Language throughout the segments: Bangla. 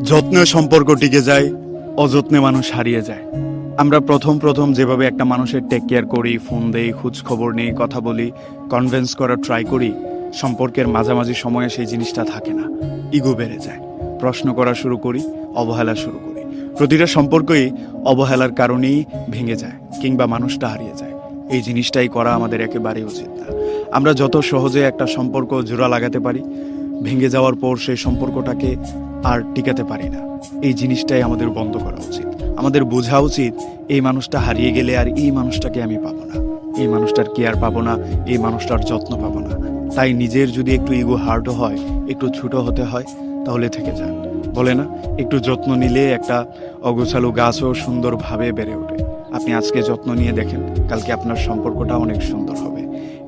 যত্নে সম্পর্ক টিকে যায়, অযত্নে মানুষ হারিয়ে যায়। আমরা প্রথম প্রথম যেভাবে একটা মানুষের টেক কেয়ার করি, ফোন দেই, খোঁজ খবর নেই, কথা বলি, কনভিন্স করার ট্রাই করি, সম্পর্কের মাঝামাঝি সময়ে সেই জিনিসটা থাকে না। ইগো বেড়ে যায়, প্রশ্ন করা শুরু করি, অবহেলা শুরু করি। প্রতিটা সম্পর্কই অবহেলার কারণেই ভেঙে যায় কিংবা মানুষটা হারিয়ে যায়। এই জিনিসটাই করা আমাদের একেবারেই উচিত না। আমরা যত সহজে একটা সম্পর্ক জোড়া লাগাতে পারি, ভেঙে যাওয়ার পর সেই সম্পর্কটাকে আর টিকাতে পারি না। এই জিনিসটাই আমাদের বন্ধ করা উচিত। আমাদের বোঝা উচিত এই মানুষটা হারিয়ে গেলে আর এই মানুষটাকে আমি পাবো না, এই মানুষটার কেয়ার পাবো না, এই মানুষটার যত্ন পাবো না। তাই নিজের যদি একটু ইগো হার্টও হয়, একটু ছোট হতে হয়, তাহলে থেকে যান। বলে না, একটু যত্ন নিলে একটা অগোছালো গাছও সুন্দরভাবে বেড়ে ওঠে। আপনি আজকে যত্ন নিয়ে দেখেন, কালকে আপনার সম্পর্কটা অনেক সুন্দর হবে।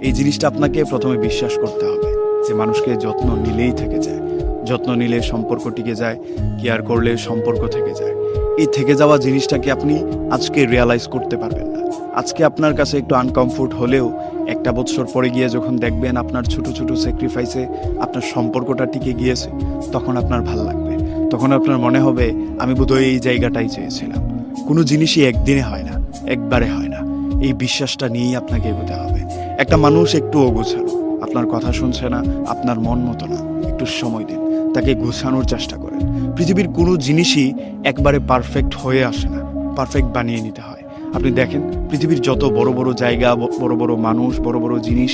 এই জিনিসটা আপনাকে প্রথমে বিশ্বাস করতে হবে যে মানুষকে যত্ন নিলেই থেকে যায়, যত্ন নিলে সম্পর্ক টিকে যায়, কেয়ার করলে সম্পর্ক থেকে যায়। এই থেকে যাওয়া জিনিসটাকে আপনি আজকে রিয়ালাইজ করতে পারবেন না। আজকে আপনার কাছে একটু আনকমফোর্ট হলেও একটা বছর পরে গিয়ে যখন দেখবেন আপনার ছোট ছোট স্যাক্রিফাইসে আপনার সম্পর্কটা টিকে গিয়েছে, তখন আপনার ভাল লাগবে। তখন আপনার মনে হবে আমি বোধহয় এই জায়গাটাই চেয়েছিলাম। কোনো জিনিসই একদিনে হয় না, একবারে হয় না। এই বিশ্বাসটা নিয়েই আপনাকে এগোতে হবে। একটা মানুষ একটু অগোছালো, আপনার কথা শুনছে না, আপনার মন মতো না, একটু সময় দিন, তাকে গোছানোর চেষ্টা করেন। পৃথিবীর কোনো জিনিসই একবারে পারফেক্ট হয়ে আসে না, পারফেক্ট বানিয়ে নিতে হয়। আপনি দেখেন পৃথিবীর যত বড় বড় জায়গা, বড় বড় মানুষ, বড় বড় জিনিস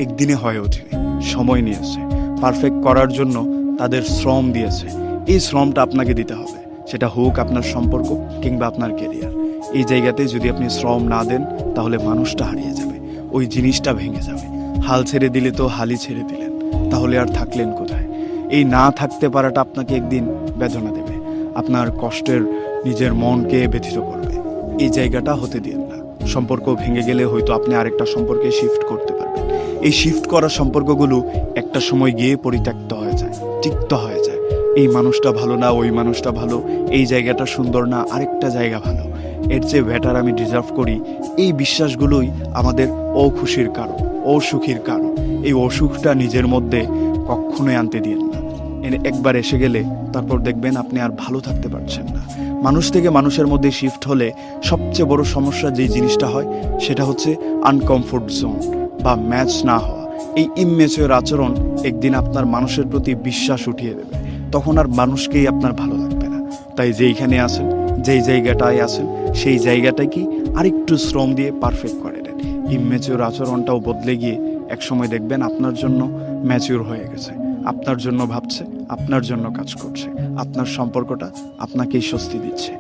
একদিনে হয়ে ওঠেনি, সময় নিয়েছে। পারফেক্ট করার জন্য তাদের শ্রম দিয়েছে। এই শ্রমটা আপনাকে দিতে হবে, সেটা হোক আপনার সম্পর্ক কিংবা আপনার কেরিয়ার। এই জায়গাতে যদি আপনি শ্রম না দেন, তাহলে মানুষটা হারিয়ে যাবে, ওই জিনিসটা ভেঙে যাবে। হাল ছেড়ে দিলে তো হালই ছেড়ে দিলেন, তাহলে আর থাকলেন কোথায়? এই না থাকতে পারাটা আপনাকে একদিন বেদনা দেবে, আপনার কষ্টের নিজের মনকে ব্যথিত করবে। এই জায়গাটা হতে দিন না। সম্পর্ক ভেঙে গেলে হয়তো আপনি আরেকটা সম্পর্কে শিফট করতে পারবেন। এই শিফট করা সম্পর্কগুলো একটা সময় গিয়ে পরিত্যক্ত হয়ে যায়, তিক্ত হয়ে যায়। এই মানুষটা ভালো না, ওই মানুষটা ভালো, এই জায়গাটা সুন্দর না, আরেকটা জায়গা ভালো, এর চেয়ে বেটার আমি ডিজার্ভ করি। এই বিশ্বাসগুলোই আমাদের অখুশির কারণ, অসুখীর কারণ। এই অসুখটা নিজের মধ্যে কখনোই আনতে দিন না। একবার এসে গেলে তারপর দেখবেন আপনি আর ভালো থাকতে পারছেন না। মানুষ থেকে মানুষের মধ্যে শিফট হলে সবচেয়ে বড় সমস্যা যেই জিনিসটা হয়, সেটা হচ্ছে আনকমফোর্ট জোন বা ম্যাচ না হওয়া। এই ইমম্যাচিওর আচরণ একদিন আপনার মানুষের প্রতি বিশ্বাস উঠিয়ে দেবে। তখন আর মানুষকেই আপনার ভালো লাগবে না। তাই যেইখানে আছেন, যেই জায়গাটায় আছেন, সেই জায়গাটাকে আরেকটু শ্রম দিয়ে পারফেক্ট করে দেন। ইমম্যাচিওর আচরণটাও বদলে গিয়ে একসময় দেখবেন আপনার জন্য ম্যাচিওর হয়ে গেছে, আপনার জন্য ভাবছে, আপনার জন্য কাজ করছে, আপনার সম্পর্কটা আপনাকেই স্বস্তি দিচ্ছে।